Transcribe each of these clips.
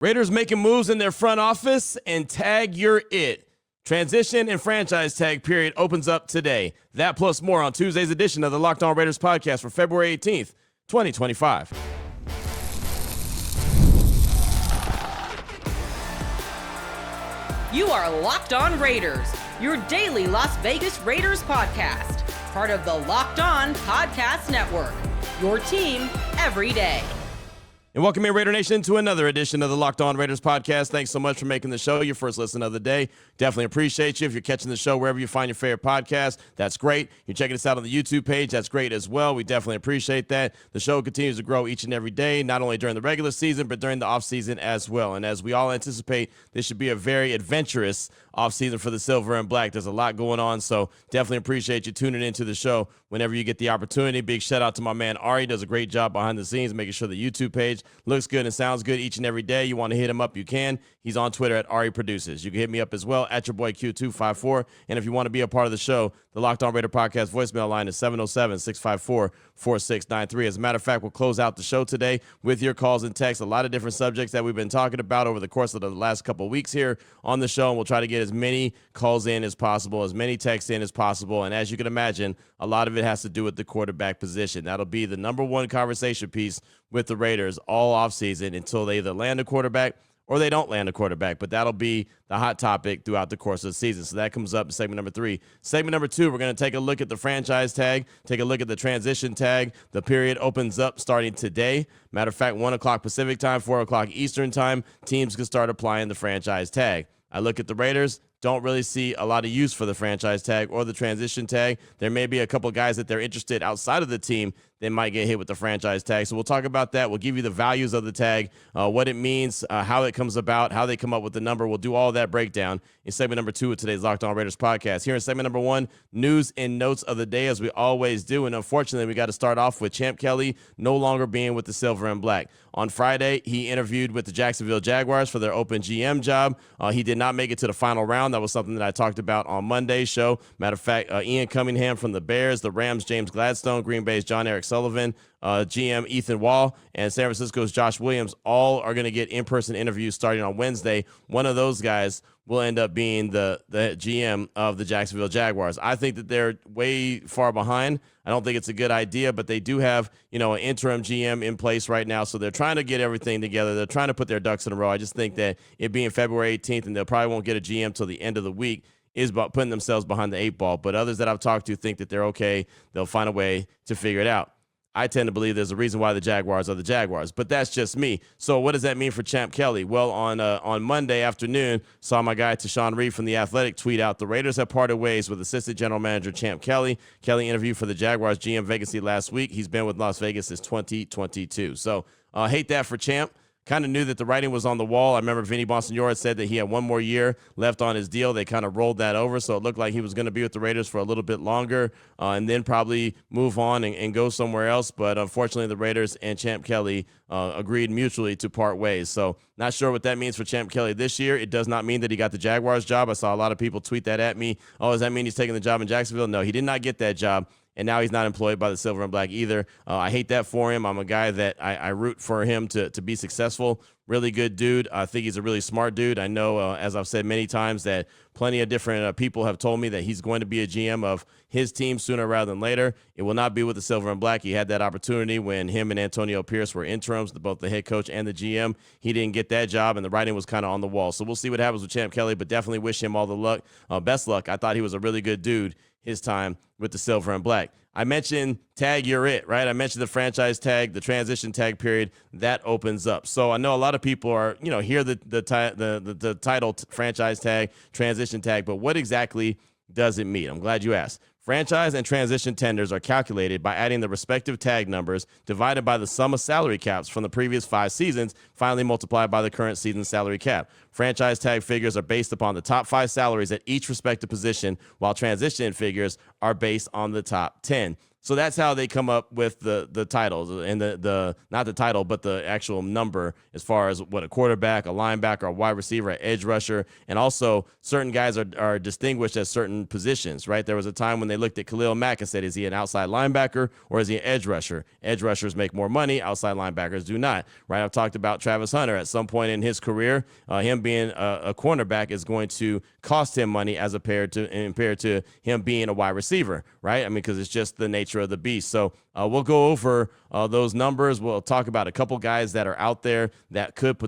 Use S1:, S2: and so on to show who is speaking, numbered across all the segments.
S1: Raiders making moves in their front office, and tag you're it. Transition and franchise tag period opens up today. That plus more on Tuesday's edition of the Locked On Raiders podcast for February 18th, 2025.
S2: You are Locked On Raiders, your daily Las Vegas Raiders podcast. Part of the Locked On Podcast Network, your team every day.
S1: And welcome in, Raider Nation, to another edition of the Locked On Raiders podcast. Thanks so much for making the show your first listen of the day. Definitely appreciate you. If you're catching the show wherever you find your favorite podcast, that's great. You're checking us out on the YouTube page, that's great as well. We definitely appreciate that. The show continues to grow each and every day, not only during the regular season, but during the offseason as well. And as we all anticipate, this should be a very adventurous offseason for the Silver and Black. There's a lot going on, so definitely appreciate you tuning into the show whenever you get the opportunity. Big shout out to my man Ari. Does a great job behind the scenes, making sure the YouTube page looks good and sounds good each and every day. You want to hit him up, you can. He's on Twitter at Ari Produces. You can hit me up as well at your boy Q254. And if you want to be a part of the show, the Locked On Raider podcast voicemail line is 707-654-4693. As a matter of fact, we'll close out the show today with your calls and texts. A lot of different subjects that we've been talking about over the course of the last couple of weeks here on the show. And we'll try to get as many calls in as possible, as many texts in as possible. And as you can imagine, a lot of it has to do with the quarterback position. That'll be the number one conversation piece with the Raiders all offseason until they either land a quarterback or they don't land a quarterback. But that'll be the hot topic throughout the course of the season. So that comes up in segment number 3. Segment number 2, we're going to take a look at the franchise tag, take a look at the transition tag. The period opens up starting today. Matter of fact, 1 o'clock Pacific time, 4 o'clock Eastern time, teams can start applying the franchise tag. I look at the Raiders, don't really see a lot of use for the franchise tag or the transition tag. There may be a couple of guys that they're interested outside of the team that might get hit with the franchise tag. So we'll talk about that. We'll give you the values of the tag, what it means, how it comes about, how they come up with the number. We'll do all that breakdown in segment number 2 of today's Locked On Raiders podcast. Here in segment number 1, news and notes of the day, as we always do. And unfortunately, we got to start off with Champ Kelly no longer being with the Silver and Black. On Friday, he interviewed with the Jacksonville Jaguars for their open GM job. He did not make it to the final round. That was something that I talked about on Monday's show. Matter of fact, Ian Cunningham from the Bears, the Rams, James Gladstone, Green Bay's John Eric Sullivan, GM Ethan Wall, and San Francisco's Josh Williams all are going to get in-person interviews starting on Wednesday. One of those guys will end up being the GM of the Jacksonville Jaguars. I think that they're way far behind. I don't think it's a good idea, but they do have, an interim GM in place right now, so they're trying to get everything together. They're trying to put their ducks in a row. I just think that it being February 18th, and they probably won't get a GM till the end of the week, is about putting themselves behind the 8 ball. But others that I've talked to think that they're okay. They'll find a way to figure it out. I tend to believe there's a reason why the Jaguars are the Jaguars, but that's just me. So what does that mean for Champ Kelly? Well, on Monday afternoon, saw my guy Tashawn Reed from The Athletic tweet out, the Raiders have parted ways with assistant general manager Champ Kelly. Kelly interviewed for the Jaguars GM vacancy last week. He's been with Las Vegas since 2022. So hate that for Champ. Kind of knew that the writing was on the wall. I remember Vinny Bonsignore had said that he had one more year left on his deal. They kind of rolled that over, so it looked like he was going to be with the Raiders for a little bit longer and then probably move on and go somewhere else. But unfortunately, the Raiders and Champ Kelly agreed mutually to part ways. So not sure what that means for Champ Kelly this year. It does not mean that he got the Jaguars job. I saw a lot of people tweet that at me. Oh, does that mean he's taking the job in Jacksonville? No, he did not get that job. And now he's not employed by the Silver and Black either. I hate that for him. I'm a guy that I root for him to be successful. Really good dude. I think he's a really smart dude. I know, as I've said many times, that plenty of different people have told me that he's going to be a GM of his team sooner rather than later. It will not be with the Silver and Black. He had that opportunity when him and Antonio Pierce were interims, both the head coach and the GM. He didn't get that job, and the writing was kind of on the wall. So we'll see what happens with Champ Kelly, but definitely wish him all the luck. Best luck. I thought he was a really good dude his time with the Silver and Black. I mentioned tag you're it, right? I mentioned the franchise tag, the transition tag period that opens up. So I know a lot of people are, hear the title franchise tag, transition tag, but what exactly does it mean? I'm glad you asked. Franchise and transition tenders are calculated by adding the respective tag numbers divided by the sum of salary caps from the previous 5 seasons, finally multiplied by the current season salary cap. Franchise tag figures are based upon the top 5 salaries at each respective position, while transition figures are based on the top 10. So that's how they come up with the titles and the not the title, but the actual number as far as what a quarterback, a linebacker, a wide receiver, an edge rusher, and also certain guys are distinguished as certain positions, right? There was a time when they looked at Khalil Mack and said, is he an outside linebacker or is he an edge rusher? Edge rushers make more money, outside linebackers do not, right? I've talked about Travis Hunter at some point in his career. Him being a cornerback is going to cost him money as compared to him being a wide receiver, right? I mean, because it's just the nature of the beast. So we'll go over those numbers. We'll talk about a couple guys that are out there that could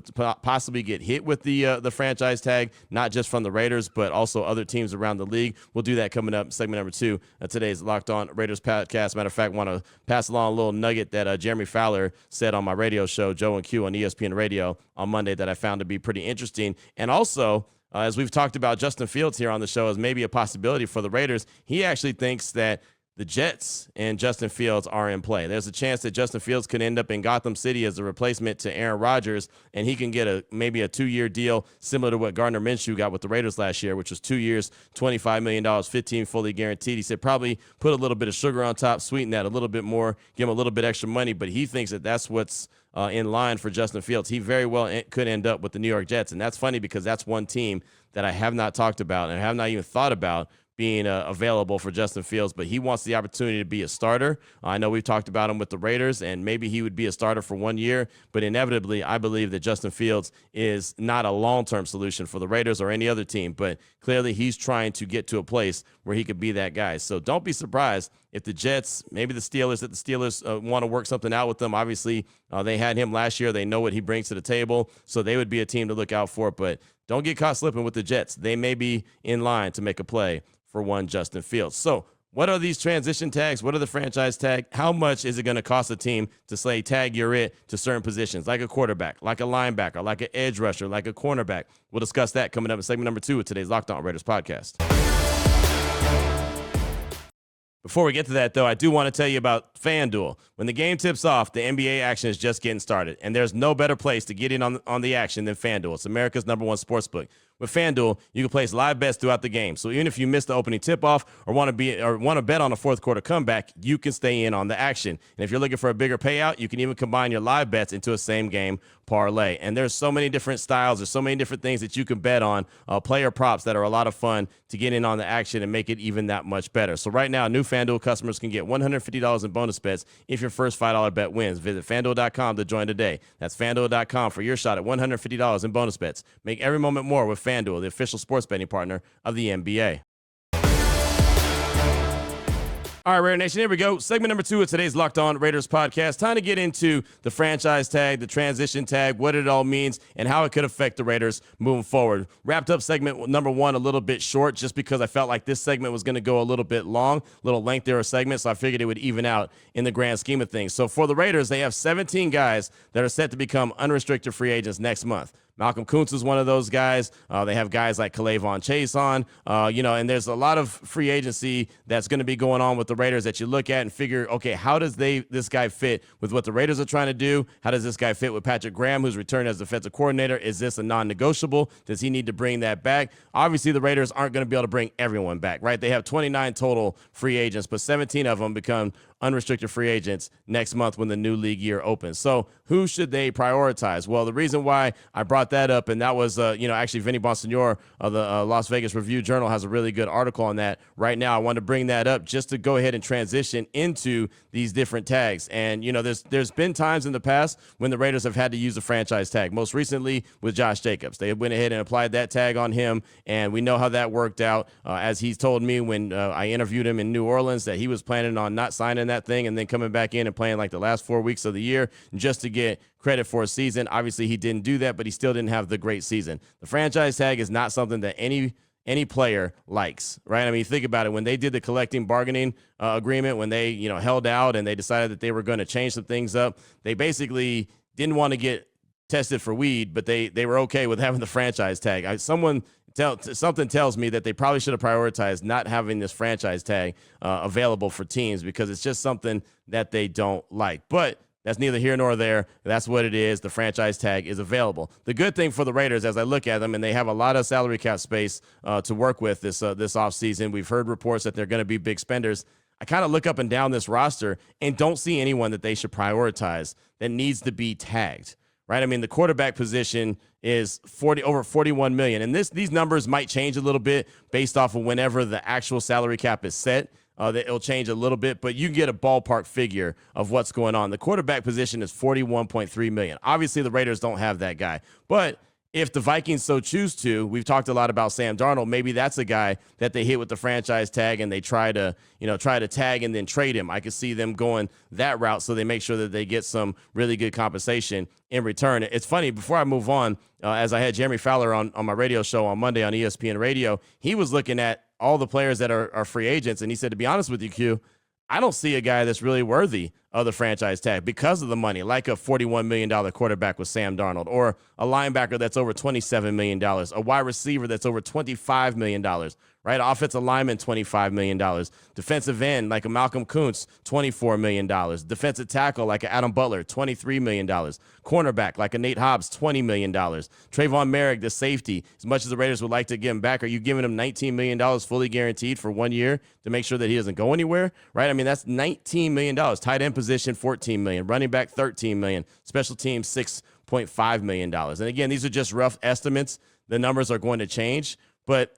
S1: possibly get hit with the franchise tag, not just from the Raiders, but also other teams around the league. We'll do that coming up, segment number 2 of today's Locked On Raiders podcast. Matter of fact, want to pass along a little nugget that Jeremy Fowler said on my radio show, Joe and Q on ESPN Radio on Monday, that I found to be pretty interesting. And also, as we've talked about Justin Fields here on the show as maybe a possibility for the Raiders, he actually thinks that the Jets and Justin Fields are in play. There's a chance that Justin Fields could end up in Gotham City as a replacement to Aaron Rodgers, and he can get maybe a 2-year deal similar to what Gardner Minshew got with the Raiders last year, which was 2 years, $25 million, 15 fully guaranteed. He said probably put a little bit of sugar on top, sweeten that a little bit more, give him a little bit extra money, but he thinks that that's what's in line for Justin Fields. He very well could end up with the New York Jets, and that's funny because that's one team that I have not talked about and have not even thought about being available for Justin Fields, but he wants the opportunity to be a starter. I know we've talked about him with the Raiders, and maybe he would be a starter for 1 year, but inevitably, I believe that Justin Fields is not a long-term solution for the Raiders or any other team, but clearly he's trying to get to a place where he could be that guy. So don't be surprised if the Jets, maybe the Steelers want to work something out with them. Obviously, they had him last year. They know what he brings to the table, so they would be a team to look out for, but don't get caught slipping with the Jets. They may be in line to make a play for one Justin Fields. So what are these transition tags? What are the franchise tag? How much is it going to cost a team to say tag you're it to certain positions, like a quarterback, like a linebacker, like an edge rusher, like a cornerback? We'll discuss that coming up in segment number 2 of today's Locked On Raiders podcast. Before we get to that, though, I do want to tell you about FanDuel. When the game tips off, the NBA action is just getting started, and there's no better place to get in on the action than FanDuel. It's America's #1 sportsbook. With FanDuel, you can place live bets throughout the game. So even if you missed the opening tip-off or want to bet on a fourth quarter comeback, you can stay in on the action. And if you're looking for a bigger payout, you can even combine your live bets into a same-game parlay. And there's so many different styles. There's so many different things that you can bet on, player props that are a lot of fun to get in on the action and make it even that much better. So right now, new FanDuel customers can get $150 in bonus bets if your first $5 bet wins. Visit FanDuel.com to join today. That's FanDuel.com for your shot at $150 in bonus bets. Make every moment more with FanDuel, the official sports betting partner of the NBA. All right, Raider Nation, here we go. Segment number 2 of today's Locked On Raiders podcast. Time to get into the franchise tag, the transition tag, what it all means, and how it could affect the Raiders moving forward. Wrapped up segment number 1 a little bit short just because I felt like this segment was going to go a little bit long, a little lengthier segment, so I figured it would even out in the grand scheme of things. So for the Raiders, they have 17 guys that are set to become unrestricted free agents next month. Malcolm Kuntz is one of those guys. They have guys like K'Lavon Chase on, and there's a lot of free agency that's going to be going on with the Raiders that you look at and figure, okay, how does this guy fit with what the Raiders are trying to do? How does this guy fit with Patrick Graham, who's returned as defensive coordinator? Is this a non-negotiable? Does he need to bring that back? Obviously, the Raiders aren't going to be able to bring everyone back, right? They have 29 total free agents, but 17 of them become unrestricted free agents next month when the new league year opens. So who should they prioritize? Well, the reason why I brought that up, and that was, actually Vinny Bonsignore of the Las Vegas Review-Journal has a really good article on that right now. I want to bring that up just to go ahead and transition into these different tags. And, there's been times in the past when the Raiders have had to use a franchise tag, most recently with Josh Jacobs. They went ahead and applied that tag on him, and we know how that worked out. As he's told me when I interviewed him in New Orleans that he was planning on not signing that thing and then coming back in and playing like the last 4 weeks of the year just to get credit for a season. Obviously, he didn't do that, but he still didn't have the great season. The franchise tag is not something that any player likes, right? I mean, think about it. When they did the collective bargaining agreement, when they, held out and they decided that they were going to change some things up, they basically didn't want to get tested for weed, but they were okay with having the franchise tag. Something tells me that they probably should have prioritized not having this franchise tag available for teams because it's just something that they don't like. But that's neither here nor there. That's what it is. The franchise tag is available. The good thing for the Raiders, as I look at them, and they have a lot of salary cap space to work with this offseason. We've heard reports that they're going to be big spenders. I kind of look up and down this roster and don't see anyone that they should prioritize that needs to be tagged, right? I mean, the quarterback position is over 41 million. And these numbers might change a little bit based off of whenever the actual salary cap is set. That it'll change a little bit, but you can get a ballpark figure of what's going on. The quarterback position is 41.3 million. Obviously, the Raiders don't have that guy, but if the Vikings so choose to, we've talked a lot about Sam Darnold. Maybe that's a guy that they hit with the franchise tag and they try to tag and then trade him. I could see them going that route so they make sure that they get some really good compensation in return. It's funny, before I move on, as I had Jeremy Fowler on my radio show on Monday on ESPN Radio, he was looking at all the players that are free agents, and he said, to be honest with you, Q, I don't see a guy that's really worthy of the franchise tag because of the money, like a $41 million quarterback with Sam Darnold, or a linebacker that's over $27 million, a wide receiver that's over $25 million, right? Offensive lineman, $25 million. Defensive end, like a Malcolm Kuntz, $24 million. Defensive tackle, like a Adam Butler, $23 million. Cornerback, like a Nate Hobbs, $20 million. Trayvon Merrick, the safety, as much as the Raiders would like to get him back, are you giving him $19 million fully guaranteed for 1 year to make sure that he doesn't go anywhere, right? I mean, that's $19 million. Tight end position, $14 million. Running back, $13 million. Special teams, $6.5 million. And again, these are just rough estimates. The numbers are going to change, but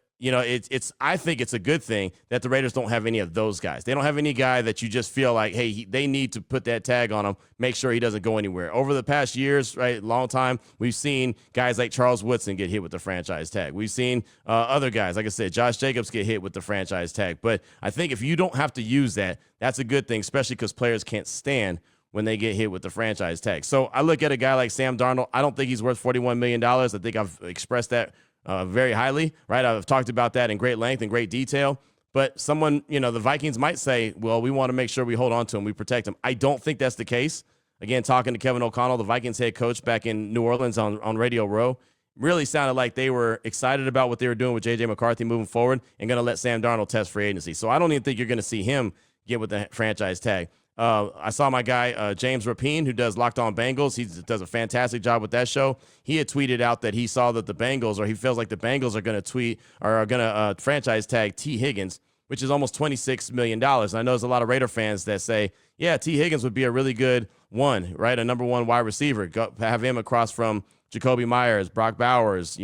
S1: I think it's a good thing that the Raiders don't have any of those guys. They don't have any guy that you just feel like, hey, they need to put that tag on him, make sure he doesn't go anywhere. Over the past years, right, long time, we've seen guys like Charles Woodson get hit with the franchise tag. We've seen other guys, like I said, Josh Jacobs get hit with the franchise tag. But I think if you don't have to use that, that's a good thing, especially because players can't stand when they get hit with the franchise tag. So I look at a guy like Sam Darnold. I don't think he's worth $41 million. I think I've expressed that very highly, right? I've talked about that in great length and great detail. But someone, the Vikings might say, well, we want to make sure we hold on to him, we protect him. I don't think that's the case. Again, talking to Kevin O'Connell, the Vikings head coach back in New Orleans on Radio Row, really sounded like they were excited about what they were doing with J.J. McCarthy moving forward and going to let Sam Darnold test free agency. So I don't even think you're going to see him get with the franchise tag. I saw my guy, James Rapine, who does Locked On Bengals. He does a fantastic job with that show. He had tweeted out that he saw that the Bengals, or he feels like the Bengals are going to franchise tag T. Higgins, which is almost $26 million. And I know there's a lot of Raider fans that say, yeah, T. Higgins would be a really good one, right? A number one wide receiver. Have him across from Jacoby Myers, Brock Bowers,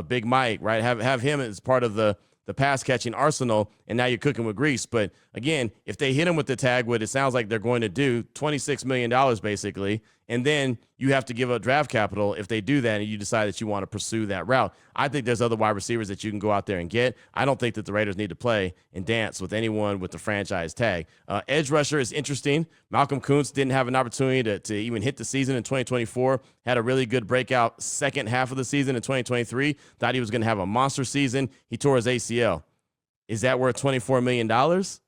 S1: Big Mike, right? Have him as part of the pass-catching arsenal, and now you're cooking with grease. But, again, if they hit him with the tag, what it sounds like they're going to do, $26 million basically, and then you have to give up draft capital if they do that and you decide that you want to pursue that route. I think there's other wide receivers that you can go out there and get. I don't think that the Raiders need to play and dance with anyone with the franchise tag. Edge rusher is interesting. Malcolm Kuntz didn't have an opportunity to even hit the season in 2024, had a really good breakout second half of the season in 2023, thought he was going to have a monster season. He tore his ACL. Is that worth $24 million,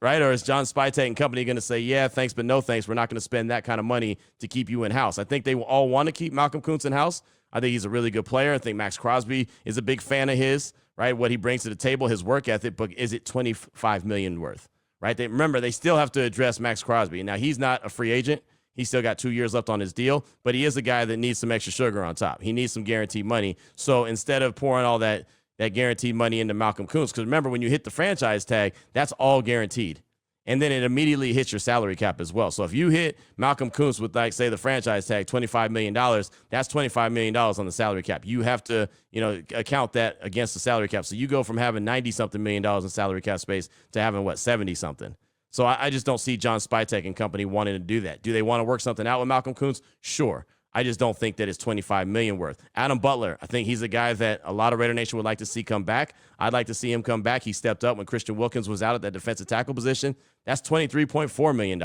S1: right? Or is John Spytek and company going to say, yeah, thanks, but no thanks. We're not going to spend that kind of money to keep you in-house. I think they will all want to keep Malcolm Kuntz in-house. I think he's a really good player. I think Max Crosby is a big fan of his, right? What he brings to the table, his work ethic, but is it $25 million worth, right? Remember, they still have to address Max Crosby. Now, he's not a free agent. He's still got 2 years left on his deal, but he is a guy that needs some extra sugar on top. He needs some guaranteed money. So instead of pouring all that guaranteed money into Malcolm Kuntz, because remember, when you hit the franchise tag, that's all guaranteed. And then it immediately hits your salary cap as well. So if you hit Malcolm Kuntz with, like, say, the franchise tag, $25 million, that's $25 million on the salary cap. You have to, account that against the salary cap. So you go from having 90-something million dollars in salary cap space to having, 70-something. So I just don't see John Spytek and company wanting to do that. Do they want to work something out with Malcolm Kuntz? Sure. I just don't think that it's $25 million worth. Adam Butler, I think he's a guy that a lot of Raider Nation would like to see come back. I'd like to see him come back. He stepped up when Christian Wilkins was out at that defensive tackle position. That's $23.4 million,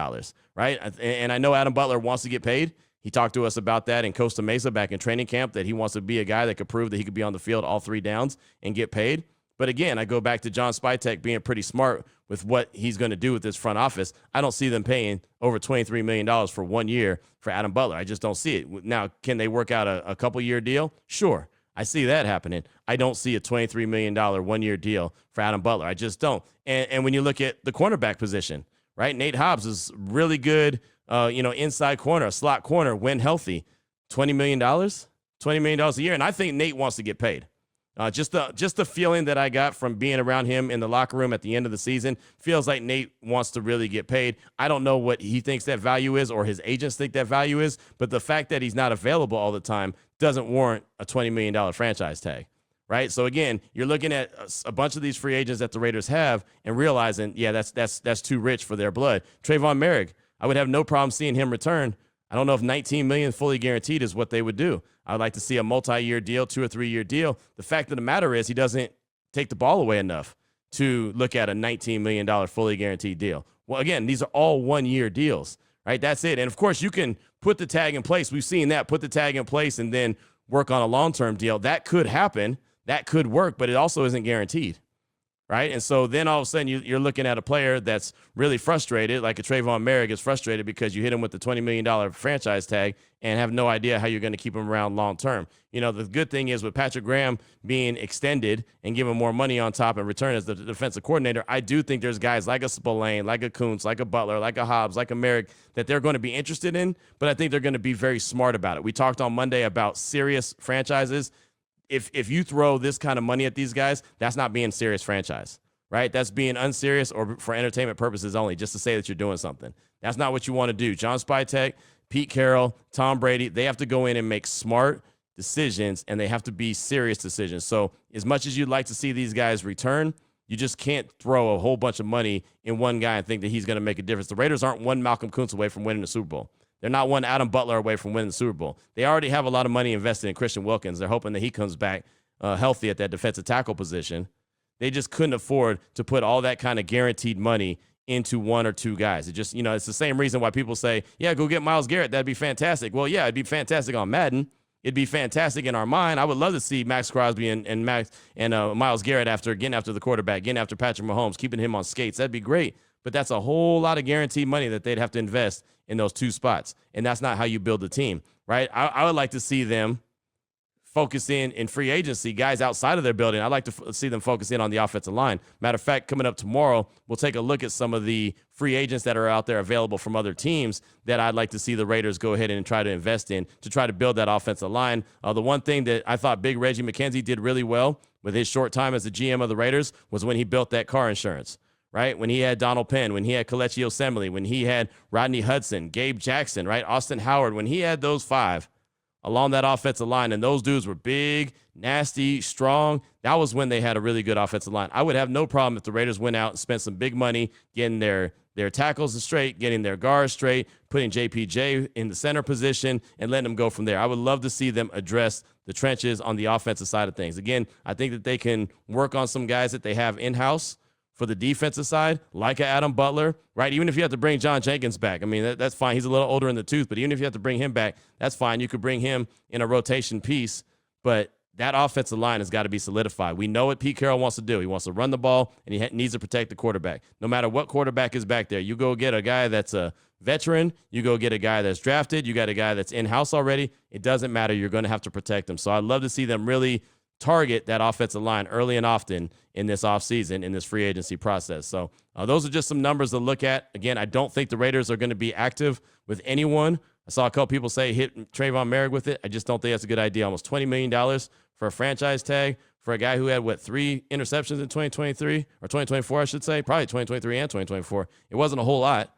S1: right? And I know Adam Butler wants to get paid. He talked to us about that in Costa Mesa back in training camp, that he wants to be a guy that could prove that he could be on the field all 3 downs and get paid. But again, I go back to John Spytek being pretty smart with what he's going to do with this front office. I don't see them paying over $23 million for 1 year for Adam Butler. I just don't see it. Now, can they work out a couple-year deal? Sure. I see that happening. I don't see a $23 million 1-year deal for Adam Butler. I just don't. And when you look at the cornerback position, right, Nate Hobbs is really good, inside corner, a slot corner when healthy. $20 million? $20 million a year. And I think Nate wants to get paid. Just the feeling that I got from being around him in the locker room at the end of the season feels like Nate wants to really get paid. I don't know what he thinks that value is or his agents think that value is, but the fact that he's not available all the time doesn't warrant a $20 million franchise tag, right? So again, you're looking at a bunch of these free agents that the Raiders have and realizing, yeah, that's too rich for their blood. Trayvon Merrick, I would have no problem seeing him return. I don't know if $19 million fully guaranteed is what they would do. I'd like to see a multi-year deal, 2 or 3 year deal. The fact of the matter is he doesn't take the ball away enough to look at a $19 million fully guaranteed deal. Well, again, these are all 1 year deals, right? That's it. And of course, you can put the tag in place. We've seen that, put the tag in place and then work on a long-term deal. That could happen. That could work, but it also isn't guaranteed. Right. And so then all of a sudden you're looking at a player that's really frustrated, like a Trayvon Merrick is frustrated because you hit him with the $20 million franchise tag and have no idea how you're going to keep him around long term. You know, the good thing is with Patrick Graham being extended and given more money on top and return as the defensive coordinator, I do think there's guys like a Spillane, like a Kuntz, like a Butler, like a Hobbs, like a Merrick that they're going to be interested in, but I think they're going to be very smart about it. We talked on Monday about serious franchises. If you throw this kind of money at these guys, that's not being serious franchise, right? That's being unserious or for entertainment purposes only, just to say that you're doing something. That's not what you want to do. John Spytek, Pete Carroll, Tom Brady, they have to go in and make smart decisions, and they have to be serious decisions. So as much as you'd like to see these guys return, you just can't throw a whole bunch of money in one guy and think that he's going to make a difference. The Raiders aren't one Malcolm Kuntz away from winning the Super Bowl. They're not one Adam Butler away from winning the Super Bowl. They already have a lot of money invested in Christian Wilkins. They're hoping that he comes back healthy at that defensive tackle position. They just couldn't afford to put all that kind of guaranteed money into 1 or 2 guys. It just, it's the same reason why people say, yeah, go get Myles Garrett. That'd be fantastic. Well, yeah, it'd be fantastic on Madden. It'd be fantastic in our mind. I would love to see Max Crosby and Myles Garrett getting after the quarterback, getting after Patrick Mahomes, keeping him on skates. That'd be great. But that's a whole lot of guaranteed money that they'd have to invest in those 2 spots. And that's not how you build a team, right? I would like to see them focus in free agency, guys outside of their building. I'd like to see them focus in on the offensive line. Matter of fact, coming up tomorrow, we'll take a look at some of the free agents that are out there available from other teams that I'd like to see the Raiders go ahead and try to invest in to try to build that offensive line. The one thing that I thought Big Reggie McKenzie did really well with his short time as the GM of the Raiders was when he built that car insurance. Right? When he had Donald Penn, when he had Kelechi Osemele, when he had Rodney Hudson, Gabe Jackson, right? Austin Howard, when he had those 5 along that offensive line, and those dudes were big, nasty, strong, that was when they had a really good offensive line. I would have no problem if the Raiders went out and spent some big money getting their tackles straight, getting their guards straight, putting JPJ in the center position, and letting them go from there. I would love to see them address the trenches on the offensive side of things. Again, I think that they can work on some guys that they have in-house for the defensive side, like Adam Butler, right? Even if you have to bring John Jenkins back, I mean, that's fine. He's a little older in the tooth, but even if you have to bring him back, that's fine. You could bring him in a rotation piece, but that offensive line has got to be solidified. We know what Pete Carroll wants to do. He wants to run the ball, and he needs to protect the quarterback. No matter what quarterback is back there, you go get a guy that's a veteran, you go get a guy that's drafted, you got a guy that's in-house already. It doesn't matter. You're going to have to protect him. So I'd love to see them really target that offensive line early and often in this offseason, in this free agency process. So those are just some numbers to look at. Again, I don't think the Raiders are going to be active with anyone. I saw a couple people say hit Trayvon Merrick with it. I just don't think that's a good idea. Almost $20 million for a franchise tag for a guy who had, 3 interceptions in 2023 or 2024, I should say, probably 2023 and 2024. It wasn't a whole lot.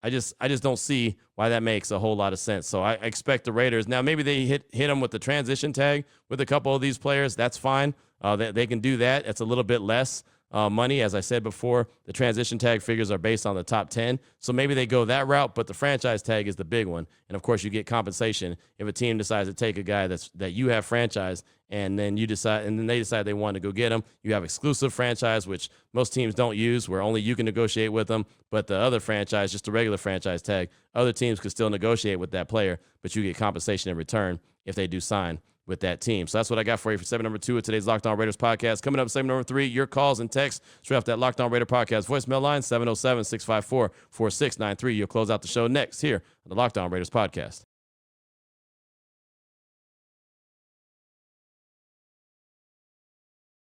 S1: I just don't see why that makes a whole lot of sense. So I expect the Raiders. Now, maybe they hit them with the transition tag with a couple of these players. That's fine. They can do that. It's a little bit less money. As I said before, the transition tag figures are based on the top 10. So maybe they go that route, but the franchise tag is the big one. And, of course, you get compensation if a team decides to take a guy that you have franchised, and then they decide they want to go get him. You have exclusive franchise, which most teams don't use, where only you can negotiate with them. But the other franchise, just a regular franchise tag, other teams could still negotiate with that player, but you get compensation in return if they do sign with that team. So that's what I got for you for segment number 2 of today's Locked On Raiders podcast. Coming up, segment number 3, your calls and texts straight off that Locked On Raider podcast voicemail line, 707-654-4693. You'll close out the show next here on the Locked On Raiders podcast.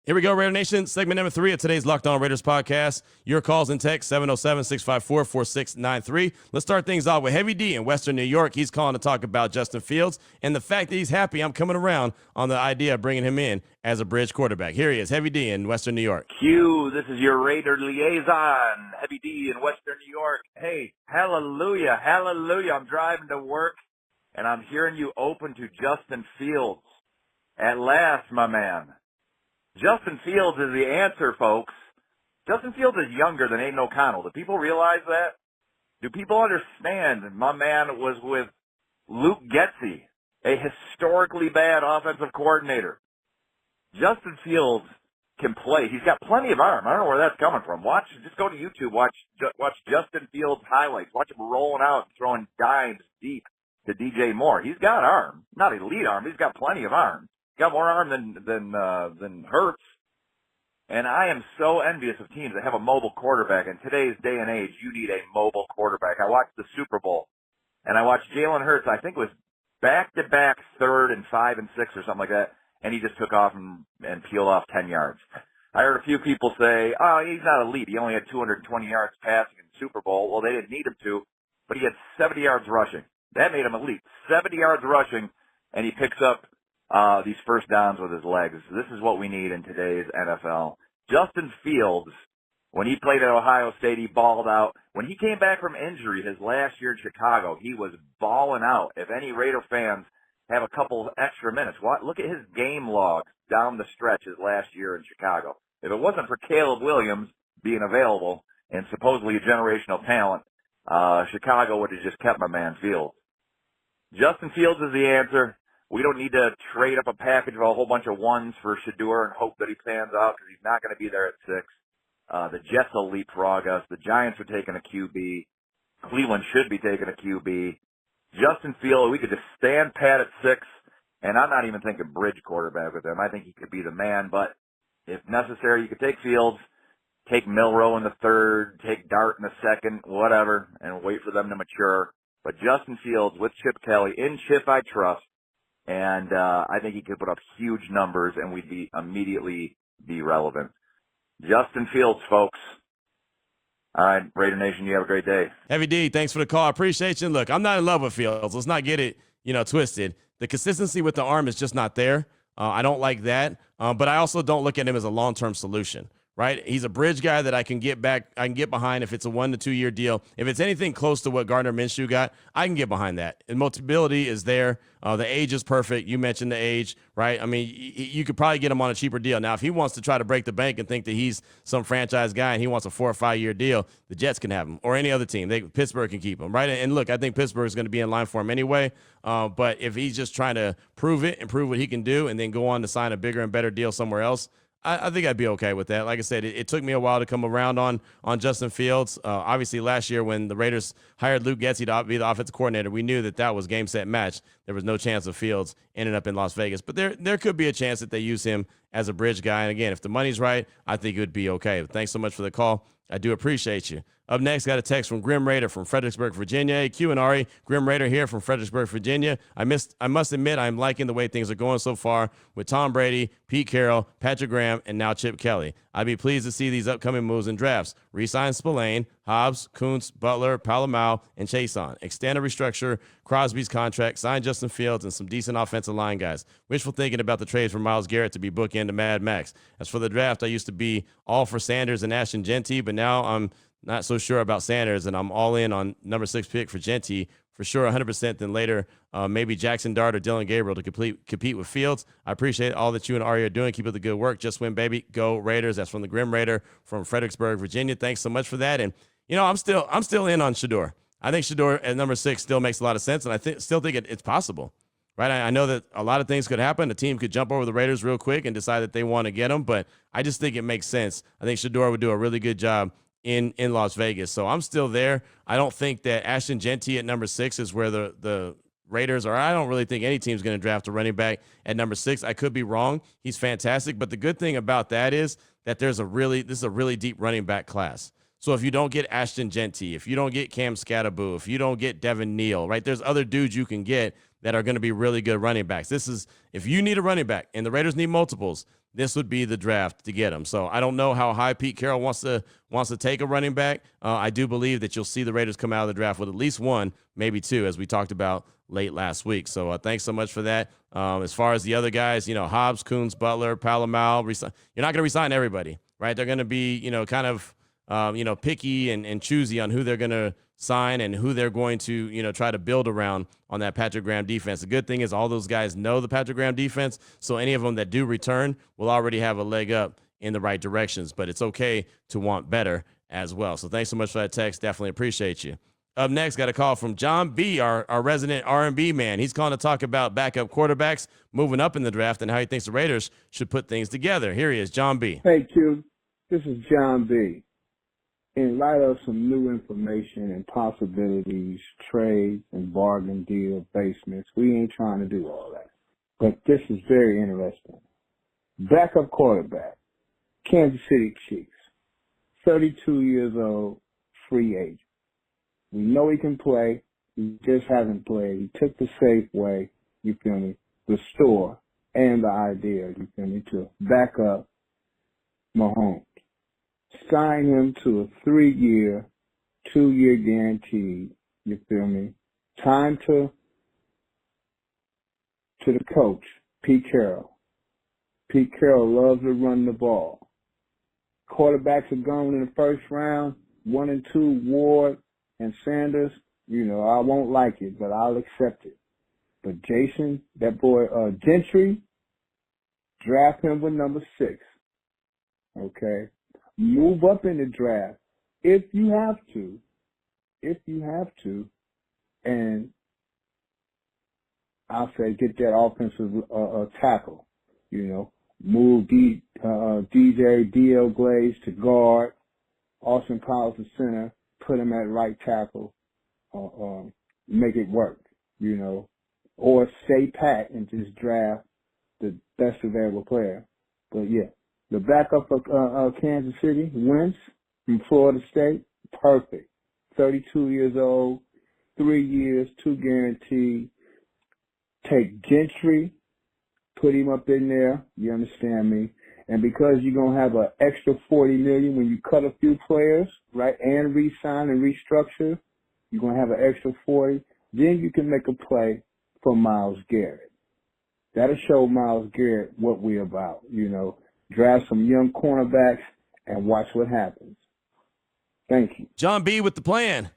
S1: Here we go, Raider Nation. Segment number 3 of today's Locked On Raiders podcast. Your calls and text 707-654-4693. Let's start things off with Heavy D in Western New York. He's calling to talk about Justin Fields and the fact that he's happy I'm coming around on the idea of bringing him in as a bridge quarterback. Here he is, Heavy D in Western New York.
S3: Q, this is your Raider liaison, Heavy D in Western New York. Hey, hallelujah, hallelujah. I'm driving to work, and I'm hearing you open to Justin Fields. At last, my man. Justin Fields is the answer, folks. Justin Fields is younger than Aiden O'Connell. Do people realize that? Do people understand my man was with Luke Getsy, a historically bad offensive coordinator? Justin Fields can play. He's got plenty of arm. I don't know where that's coming from. Just go to YouTube, watch Justin Fields highlights. Watch him rolling out, throwing dimes deep to DJ Moore. He's got arm. Not elite arm. He's got plenty of arm. Got more arm than Hurts. And I am so envious of teams that have a mobile quarterback. In today's day and age, you need a mobile quarterback. I watched the Super Bowl, and I watched Jalen Hurts. I think it was back-to-back 3rd and 5 and 6 or something like that, and he just took off and peeled off 10 yards. I heard a few people say, oh, he's not elite. He only had 220 yards passing in the Super Bowl. Well, they didn't need him to, but he had 70 yards rushing. That made him elite. 70 yards rushing, and he picks up these first downs with his legs. This is what we need in today's NFL. Justin Fields, when he played at Ohio State, he balled out. When he came back from injury his last year in Chicago, he was balling out. If any Raider fans have a couple extra minutes, look at his game log down the stretch his last year in Chicago. If it wasn't for Caleb Williams being available and supposedly a generational talent, Chicago would have just kept my man Fields. Justin Fields is the answer. We don't need to trade up a package of a whole bunch of ones for Shedeur and hope that he pans out because he's not going to be there at 6. The Jets will leapfrog us. The Giants are taking a QB. Cleveland should be taking a QB. Justin Fields, we could just stand pat at 6, and I'm not even thinking bridge quarterback with him. I think he could be the man, but if necessary, you could take Fields, take Milroe in the 3rd, take Dart in the 2nd, whatever, and wait for them to mature. But Justin Fields with Chip Kelly, in Chip I trust. And I think he could put up huge numbers, and we'd immediately be relevant. Justin Fields, folks. All right, Raider Nation, you have a great day.
S1: Heavy D, thanks for the call. I appreciate you. Look, I'm not in love with Fields. Let's not get it, twisted. The consistency with the arm is just not there. I don't like that. But I also don't look at him as a long-term solution. Right? He's a bridge guy that I can get behind if it's a 1 to 2 year deal. If it's anything close to what Gardner Minshew got, I can get behind that. And mobility is there. The age is perfect. You mentioned the age, right? I mean, you could probably get him on a cheaper deal. Now, if he wants to try to break the bank and think that he's some franchise guy and he wants a 4 or 5 year deal, the Jets can have him or any other team. Pittsburgh can keep him, right? And look, I think Pittsburgh is going to be in line for him anyway. But if he's just trying to prove it and prove what he can do and then go on to sign a bigger and better deal somewhere else, I think I'd be okay with that. Like I said, it took me a while to come around on Justin Fields. Obviously, last year when the Raiders hired Luke Getsy to be the offensive coordinator, we knew that was game, set, match. There was no chance of Fields ending up in Las Vegas. But there could be a chance that they use him as a bridge guy. And, again, if the money's right, I think it would be okay. But thanks so much for the call. I do appreciate you. Up next, got a text from Grim Raider from Fredericksburg, Virginia. Hey, Q and Ari, Grim Raider here from Fredericksburg, Virginia. I must admit I'm liking the way things are going so far with Tom Brady, Pete Carroll, Patrick Graham, and now Chip Kelly. I'd be pleased to see these upcoming moves and drafts. Resign Spillane, Hobbs, Kuntz, Butler, Palomau, and Chason. Extend or restructure Crosby's contract, sign Justin Fields, and some decent offensive line guys. Wishful thinking about the trades for Myles Garrett to be bookend to Mad Max. As for the draft, I used to be all for Sanders and Ashton Genty, but now I'm not so sure about Sanders, and I'm all in on number 6 pick for Genty for sure, 100%. Then later, maybe Jackson Dart or Dylan Gabriel to compete with Fields. I appreciate all that you and Ari are doing. Keep up the good work. Just win, baby. Go Raiders. That's from the Grim Raider from Fredericksburg, Virginia. Thanks so much for that. And I'm still in on Shedeur. I think Shedeur at number 6 still makes a lot of sense, and I still think it's possible. Right? I know that a lot of things could happen. The team could jump over the Raiders real quick and decide that they want to get him, but I just think it makes sense. I think Shedeur would do a really good job in Las Vegas. So I'm still there. I don't think that Ashton Genty at number 6 is where the Raiders are. I don't really think any team's going to draft a running back at number 6. I could be wrong. He's fantastic. But the good thing about that is that this is a really deep running back class. So if you don't get Ashton Genty, if you don't get Cam Scatterboo, if you don't get Devin Neal, right, there's other dudes you can get that are going to be really good running backs. This is, if you need a running back and the Raiders need multiples, this would be the draft to get them. So I don't know how high Pete Carroll wants to take a running back. I do believe that you'll see the Raiders come out of the draft with at least one, maybe two, as we talked about late last week. So thanks so much for that. As far as the other guys, Hobbs, Coons, Butler, Palomar, you're not going to resign everybody, right? They're going to be, kind of, picky and choosy on who they're going to sign and who they're going to, try to build around on that Patrick Graham defense. The good thing is all those guys know the Patrick Graham defense, so any of them that do return will already have a leg up in the right directions, but it's okay to want better as well. So thanks so much for that text. Definitely appreciate you. Up next, got a call from John B., our resident R&B man. He's calling to talk about backup quarterbacks moving up in the draft and how he thinks the Raiders should put things together. Here he is, John B.
S4: Hey, Q. This is John B. In light of some new information and possibilities, trades and bargain deal basements, we ain't trying to do all that. But this is very interesting. Backup quarterback, Kansas City Chiefs, 32 years old, free agent. We know he can play. He just hasn't played. He took the safe way, you feel me, the store and the idea, you feel me, to back up Mahomes. Sign him to a 3-year, 2-year guarantee, you feel me. Time to the coach, Pete Carroll. Pete Carroll loves to run the ball. Quarterbacks are going in the first round, 1 and 2, Ward and Sanders. I won't like it, but I'll accept it. But Jason, that boy, Gentry, draft him with number 6. Okay? Move up in the draft if you have to, and I'll say get that offensive tackle, move DJ D.L. Glaze to guard, Austin Powers to center, put him at right tackle, make it work, or stay pat and just draft the best available player. But yeah. The backup of Kansas City, Wentz from Florida State, perfect. 32 years old, 3 years, 2 guarantee. Take Gentry, put him up in there, you understand me? And because you're going to have an extra $40 million when you cut a few players, right, and re-sign and restructure, you're going to have an extra 40, then you can make a play for Myles Garrett. That'll show Myles Garrett what we're about, Draft some young cornerbacks and watch what happens. Thank you.
S1: John B. with the plan.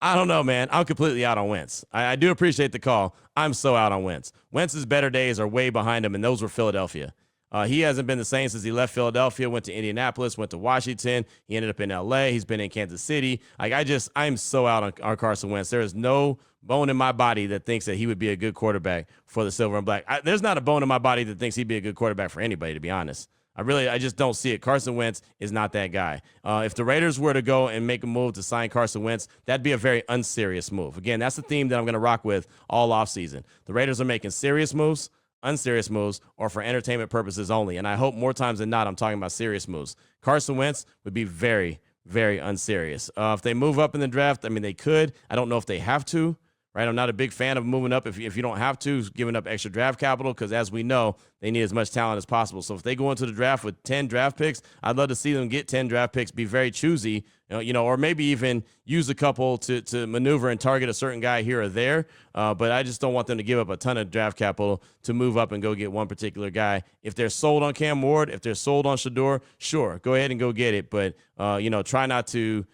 S1: I don't know, man. I'm completely out on Wentz. I do appreciate the call. I'm so out on Wentz. Wentz's better days are way behind him, and those were Philadelphia. He hasn't been the same since he left Philadelphia, went to Indianapolis, went to Washington. He ended up in L.A. He's been in Kansas City. I'm so out on Carson Wentz. There is no bone in my body that thinks that he would be a good quarterback for the Silver and Black. There's not a bone in my body that thinks he'd be a good quarterback for anybody, to be honest. I just don't see it. Carson Wentz is not that guy. If the Raiders were to go and make a move to sign Carson Wentz, that'd be a very unserious move. Again, that's the theme that I'm going to rock with all offseason. The Raiders are making serious moves, unserious moves, or for entertainment purposes only. And I hope more times than not I'm talking about serious moves. Carson Wentz would be very, very unserious. If they move up in the draft, they could. I don't know if they have to. Right, I'm not a big fan of moving up if you don't have to, giving up extra draft capital, because as we know, they need as much talent as possible. So if they go into the draft with 10 draft picks, I'd love to see them get 10 draft picks, be very choosy, or maybe even use a couple to maneuver and target a certain guy here or there. But I just don't want them to give up a ton of draft capital to move up and go get one particular guy. If they're sold on Cam Ward, if they're sold on Shador, sure, go ahead and go get it. But try not to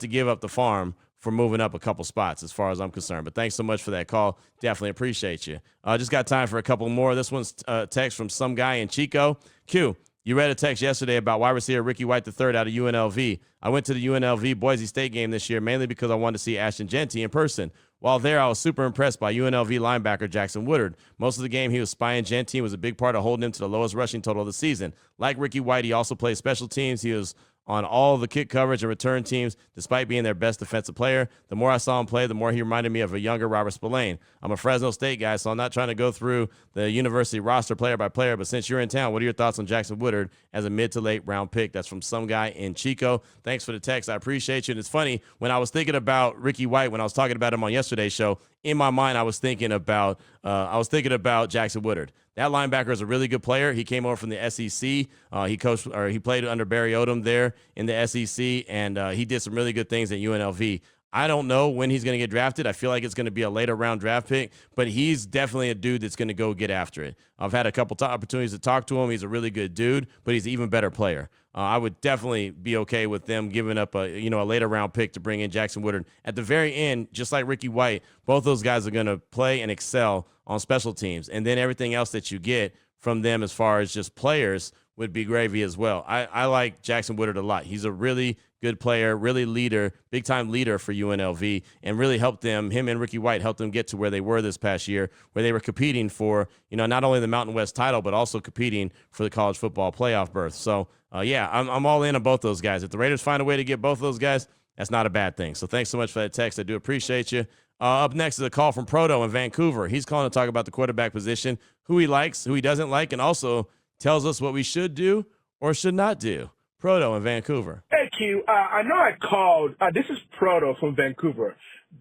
S1: give up the farm for moving up a couple spots as far as I'm concerned. But thanks so much for that call. Definitely appreciate you. Just got time for a couple more. This one's a text from some guy in Chico. Q, you read a text yesterday about wide receiver Ricky White III out of UNLV. I went to the UNLV Boise State game this year mainly because I wanted to see Ashton Genty in person. While there, I was super impressed by UNLV linebacker Jackson Woodard. Most of the game, he was spying Genty and was a big part of holding him to the lowest rushing total of the season. Like Ricky White, he also played special teams. He was on all the kick coverage and return teams, despite being their best defensive player. The more I saw him play, the more he reminded me of a younger Robert Spillane. I'm a Fresno State guy, so I'm not trying to go through the university roster player by player, but since you're in town, what are your thoughts on Jackson Woodard as a mid to late round pick? That's from some guy in Chico. Thanks for the text. I appreciate you. And it's funny, when I was thinking about Ricky White, when I was talking about him on yesterday's show, in my mind, I was thinking about Jackson Woodard. That linebacker is a really good player. He came over from the SEC. He played under Barry Odom there in the SEC, and he did some really good things at UNLV. I don't know when he's going to get drafted. I feel like it's going to be a later round draft pick, but he's definitely a dude that's going to go get after it. I've had a couple opportunities to talk to him. He's a really good dude, but he's an even better player. I would definitely be okay with them giving up a later round pick to bring in Jackson Woodard. At the very end, just like Ricky White, both those guys are going to play and excel on special teams. And then everything else that you get from them as far as just players would be gravy as well. I like Jackson Woodard a lot. He's a really good player, really leader, big-time leader for UNLV, and really helped them, him and Ricky White, helped them get to where they were this past year, where they were competing for, not only the Mountain West title, but also competing for the college football playoff berth. So, I'm all in on both those guys. If the Raiders find a way to get both of those guys, that's not a bad thing. So thanks so much for that text. I do appreciate you. Up next is a call from Proto in Vancouver. He's calling to talk about the quarterback position, who he likes, who he doesn't like, and also tells us what we should do or should not do. Proto in Vancouver.
S5: Hey, Q. I know I called. This is Proto from Vancouver.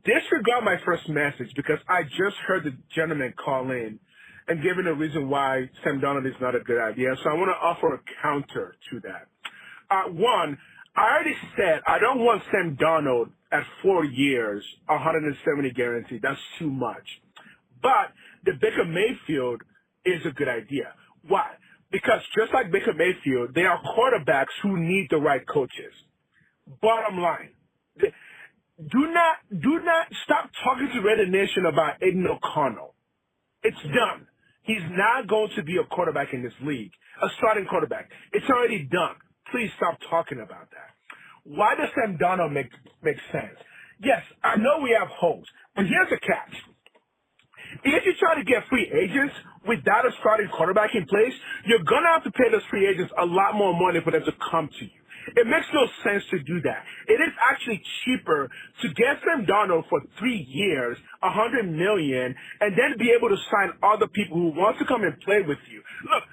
S5: Disregard my first message because I just heard the gentleman call in and given a reason why Sam Darnold is not a good idea. So I want to offer a counter to that. One, I already said I don't want Sam Darnold at 4 years, 170 guaranteed. That's too much. But the Baker Mayfield is a good idea. Why? Because just like Baker Mayfield, they are quarterbacks who need the right coaches. Bottom line, do not stop talking to Raider Nation about Aiden O'Connell. It's done. He's not going to be a quarterback in this league, a starting quarterback. It's already done. Please stop talking about that. Why does Sam Darnold make sense? Yes, I know we have holes, but here's the catch. If you try to get free agents without a starting quarterback in place, you're going to have to pay those free agents a lot more money for them to come to you. It makes no sense to do that. It is actually cheaper to get Sam Darnold for 3 years, $100 million, and then be able to sign other people who want to come and play with you. Look,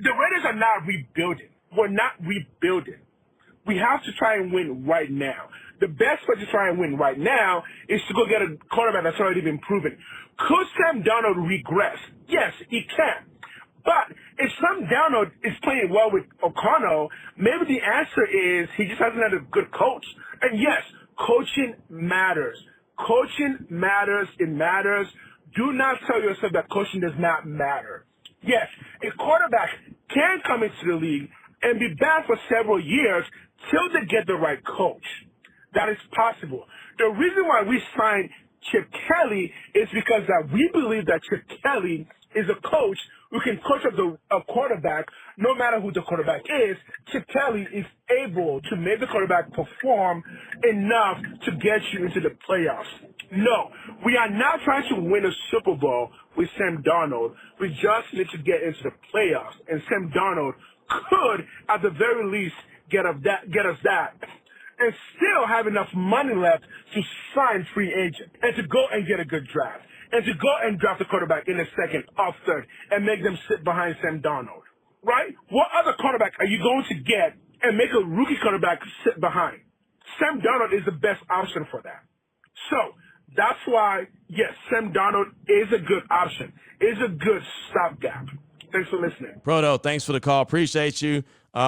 S5: the Raiders are not rebuilding. We're not rebuilding. We have to try and win right now. The best way to try and win right now is to go get a quarterback that's already been proven. Could Sam Darnold regress? Yes, he can. But if Sam Darnold is playing well with O'Connell, maybe the answer is he just hasn't had a good coach. And yes, coaching matters. Coaching matters. It matters. Do not tell yourself that coaching does not matter. Yes, a quarterback can come into the league and be bad for several years till they get the right coach. That is possible. The reason why we signed Chip Kelly is because that we believe that Chip Kelly is a coach who can coach up a quarterback no matter who the quarterback is. Chip Kelly is able to make the quarterback perform enough to get you into the playoffs. No, we are not trying to win a Super Bowl with Sam Darnold. We just need to get into the playoffs. And Sam Darnold could, at the very least, get us that. And still have enough money left to sign free agent and to go and get a good draft and to go and draft a quarterback in the second or third and make them sit behind Sam Darnold, right? What other quarterback are you going to get and make a rookie quarterback sit behind? Sam Darnold is the best option for that. So that's why, yes, Sam Darnold is a good option, is a good stopgap. Thanks for listening.
S1: Proto, thanks for the call. Appreciate you.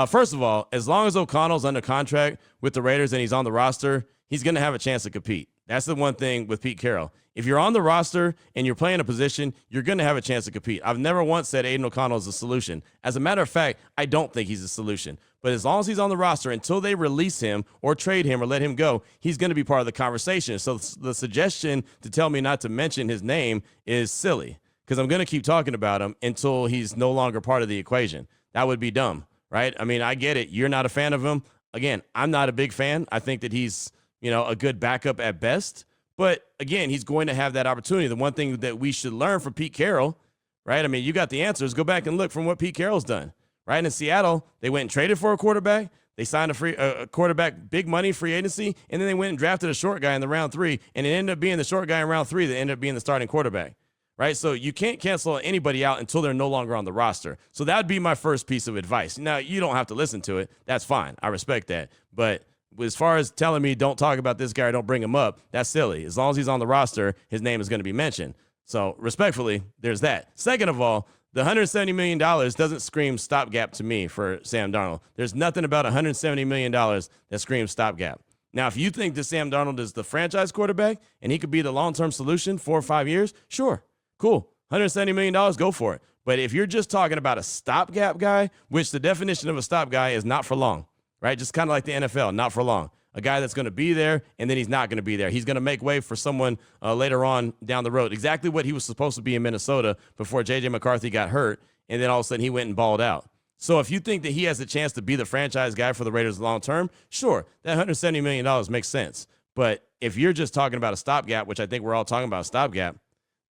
S1: First of all, as long as O'Connell's under contract with the Raiders and he's on the roster, he's going to have a chance to compete. That's the one thing with Pete Carroll. If you're on the roster and you're playing a position, you're going to have a chance to compete. I've never once said Aiden O'Connell is a solution. As a matter of fact, I don't think he's a solution. But as long as he's on the roster, until they release him or trade him or let him go, he's going to be part of the conversation. So the suggestion to tell me not to mention his name is silly because I'm going to keep talking about him until he's no longer part of the equation. That would be dumb, right? I mean, I get it. You're not a fan of him. Again, I'm not a big fan. I think that he's, a good backup at best. But again, he's going to have that opportunity. The one thing that we should learn from Pete Carroll, right? I mean, you got the answers. Go back and look from what Pete Carroll's done, right? In Seattle, they went and traded for a quarterback. They signed a quarterback, big money, free agency, and then they went and drafted a short guy in the round 3, and it ended up being the short guy in round 3 that ended up being the starting quarterback, right? So you can't cancel anybody out until they're no longer on the roster. So that would be my first piece of advice. Now, you don't have to listen to it. That's fine. I respect that. But as far as telling me don't talk about this guy or don't bring him up, that's silly. As long as he's on the roster, his name is going to be mentioned. So respectfully, there's that. Second of all, the $170 million doesn't scream stopgap to me for Sam Darnold. There's nothing about $170 million that screams stopgap. Now, if you think that Sam Darnold is the franchise quarterback and he could be the long-term solution 4 or 5 years, sure, cool. $170 million, go for it. But if you're just talking about a stopgap guy, which the definition of a stop guy is not for long, right? Just kind of like the NFL, not for long. A guy that's going to be there, and then he's not going to be there. He's going to make way for someone later on down the road. Exactly what he was supposed to be in Minnesota before J.J. McCarthy got hurt, and then all of a sudden he went and balled out. So if you think that he has a chance to be the franchise guy for the Raiders long term, sure, that $170 million makes sense. But if you're just talking about a stopgap, which I think we're all talking about a stopgap,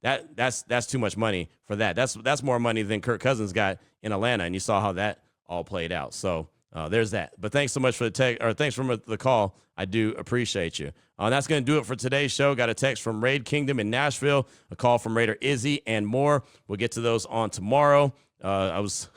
S1: that's too much money for that. That's more money than Kirk Cousins got in Atlanta, and you saw how that all played out. So there's that. But thanks so much for thanks for the call. I do appreciate you. That's going to do it for today's show. Got a text from Raid Kingdom in Nashville, a call from Raider Izzy, and more. We'll get to those on tomorrow. I was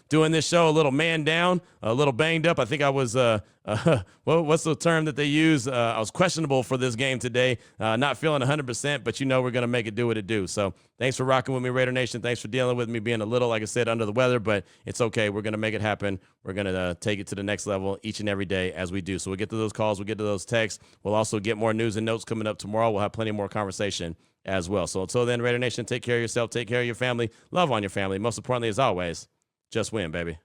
S1: doing this show a little man down, a little banged up. I think I was, what's the term that they use? I was questionable for this game today, not feeling 100%, but we're going to make it do what it do. So thanks for rocking with me, Raider Nation. Thanks for dealing with me being a little, like I said, under the weather, but it's okay. We're going to make it happen. We're going to take it to the next level each and every day as we do. So we'll get to those calls. We'll get to those texts. We'll also get more news and notes coming up tomorrow. We'll have plenty more conversation as well. So until then, Raider Nation, take care of yourself, take care of your family, love on your family. Most importantly, as always, just win, baby.